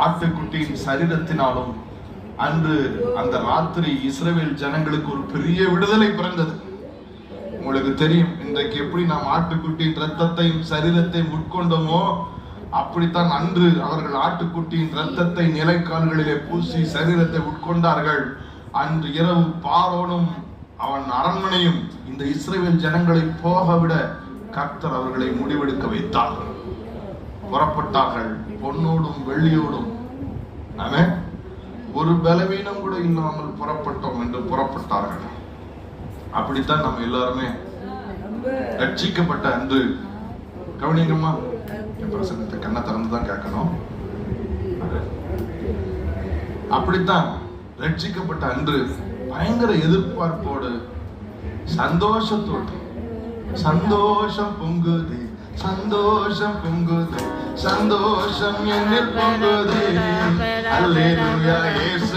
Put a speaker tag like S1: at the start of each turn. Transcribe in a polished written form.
S1: ஆட்டுக்குட்டியின் சரீரத்தினாலும் அன்று அந்த ராத்திரி இஸ்ரவேல் ஜனங்களுக்கு ஒரு பெரிய விடுதலை பிறந்தது. உங்களுக்கு தெரியும், இன்றைக்கு எப்படி நாம் ஆட்டுக்குட்டியின் இரத்தத்தையும் சரீரத்தையும் உட்கொண்டோமோ அப்படித்தான் அன்று அவர்கள் ஆட்டுக்குட்டியின் இரத்தத்தை நிலைக்கால்களிலே பூசி சரீரத்தை உட்கொண்டார்கள். அன்று இரவு பார்வோனும் அவன் அரண்மனையும் இந்த இஸ்ரவேல் ஜனங்களை போக விட கர்த்தர் அவர்களை முடிவெடுக்க வைத்தார். புறப்பட்டார்கள், பொன்னோடும் வெள்ளியோடும். ஆமென். ஒரு பலவீனம் கூட இல்லாமல் புறப்பட்டோம் என்று புறப்பட்டார்கள். அப்படித்தான் நம்ம எல்லாருமே ரட்சிக்கப்பட்ட அன்று, கவனிங்கம்மா, என் பிரசங்கத்தை கண்ணை திறந்துதான் கேட்கணும். அப்படித்தான் ரட்சிக்கப்பட்ட அன்று பயங்கர எதிர்பார்ப்போடு சந்தோஷத்தோடு, சந்தோஷம் பொங்குது, சந்தோஷம் பொங்குது, சந்தோஷம் என்னில் பொங்குது, அல்லேலூயா இயேசு